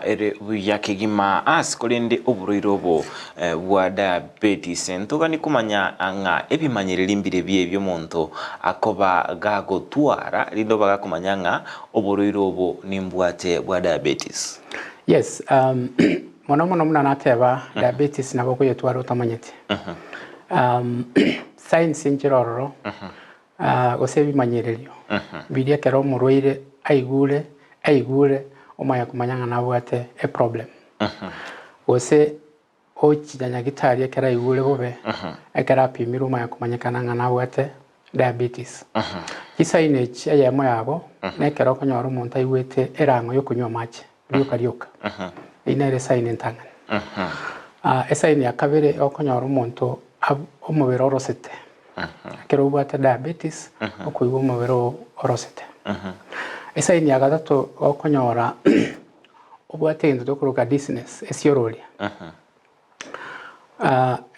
ere yakigima asikolende oburoirobo bwa diabetes ntugani kumanya nga ebimanyirira imbire byebyo muntu akoba gagotwara lindo bagakumanya nga oburoirobo nimbwate bwa diabetes. Yes, mono nateba diabetes nabo kuyetwara utamanyete. Science injiroro ose bimanyiririo bidia kero murwaire aigure omaya kumanyanga nabwate a problem. Ose ochijanya gitari ekera igure bobe ekera pimira omaya kumanyakana nga nabwate diabetes. Kisainage yemo yabo nekero konyora umuntu aigwete erango yo kunywa amache ryoka inere sign entangana. Sign ya kabere okonyora umuntu omubiri orosete kero ubwate diabetes okuiwa omubiri orosete. Sign ya gatatu okonyora ubwate into dokuruka dizziness esiororia.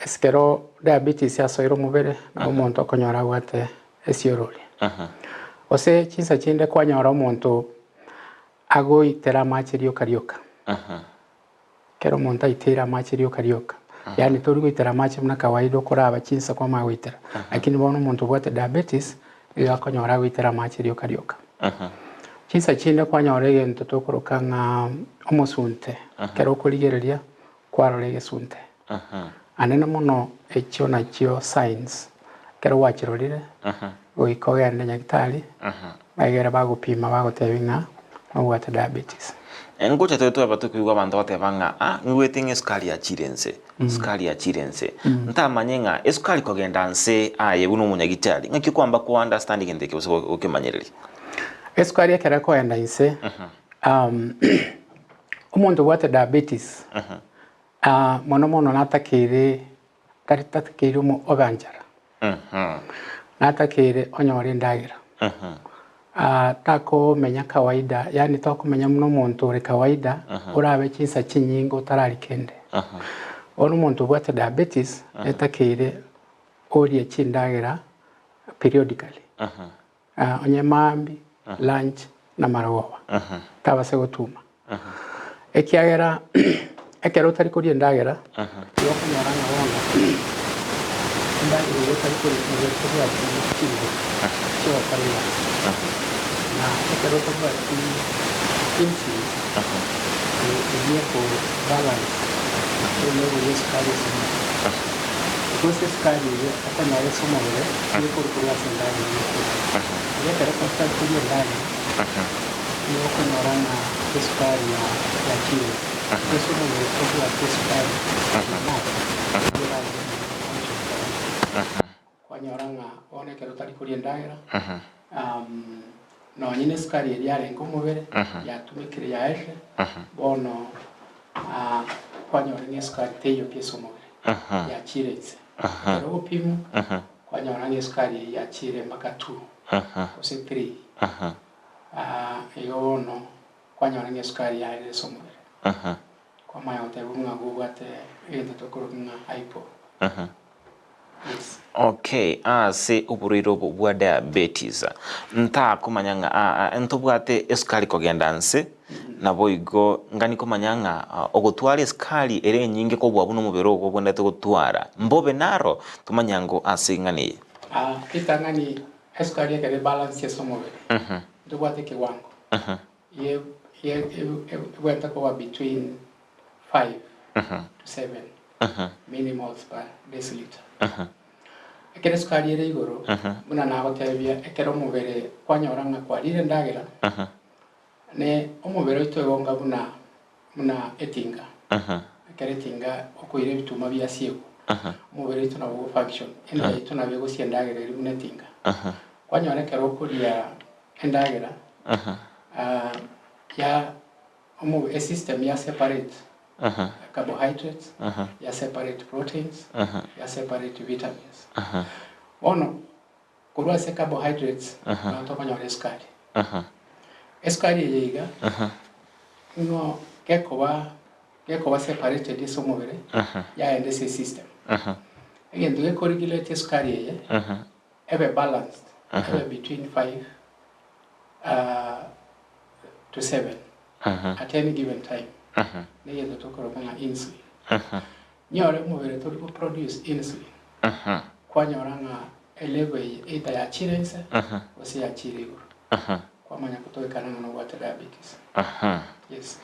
Eskero diabetes yasoira omubiri na omuntu okonyora ubwate esiororia. Ose chinsa chinde kwanyora omuntu agoitera amache ryoka. Kero omuntu aitera amache ryoka. Yani tori goitera amache muna kawaida okuraba chinsa kwa magoitera. Lakini bono omuntu ubwate diabetes yakonyora goitera amache ryoka. Chinsa chinde kwanyora egento tokuruka nga omusunte kero okurigereria kwarora egesunte. Anene muno ekyo nakyo signs kero wakirorire goikogende nyagitari bagera bagupima bagotebinga obwate diabetes. Ngocha teto abatukwigwa abantu batebanga ngwete ngesukali ya chirense ntamanye nga esukali kogenda nse yebuno munyagitari ngaki kwamba ku understanding ndeke okemanyereri esukali ekera koenda nse umuntu obwate diabetes mono natakire karitakire mu obanjara natakire onyore ndagira tako menya kawaida yani tako menya muno muntu uri kawaida urabe chinsa chinyingo utararikende ono muntu ubwate diabetes etakire orie chindagira periodically onyemambi lunch na marawawa tabase gutuma ekiagera ekero utari kurie ndagira yoko nyaranga wona ndagira utari kurie ndagira cyo kariya na ekero tabati inchi ni ko balance ile ile skali sana kose skali akana ile somo ile ni ko kuria sendani ile ekero konsta kuria ndani yo konorana skali ya chile eso no le toca la skali kwanyoranga one kero tari kuria ndagira no nyine skali yari ngo mubere yatumikire yaje bono kwanyora ni skali teyo pieso mubere ya chiretse ero upimu kwanyora ni skali ya chire makatu ose 3 yo no kwanyora ni skali ya ile somubere kwa mayo tebunga gubate ento tokurunga hypo. Yes. Okay, se oburiro bwa diabetes nta kumanyanga ntobwate esukali kogenda nse nabo igo ngani kumanyanga ogotwara esukali ere nyinge ko bwabuno mubero ko bwenda togotwara mbobe naro tumanyango asingani itangani esukali ya balance yeso mubere ndobwate kiwango ye went ko between 5 to 7 millimoles per deciliter. Ekere sukari ere igoro muna nago tebia ekero mubere kwanyora nga kwarire ndagira ne omubere itogonga muna etinga ekere tinga okoire bituma bya siego mubere ituna go function enda ituna bego siendagira iri muna tinga kwanyora ekero kuria endagira ya omu system ya separate carbohydrates, ya separate proteins, ya separate vitamins. Ono, kurua se carbohydrates, na tokanyora esukari. Esukari yeiga, no kekoba separated iso mubere, ya ende se system. Again, duwe korigulate esukari yeye, ebe balanced, ebe between 5 to 7 at any given time nĩgetha tũkorwo na insulin nyore mũbĩrĩ tũrĩ produce insulin kwanyora nga level either ya chirense osi ya chirigo kwa manya kutowekana na diabetes yes.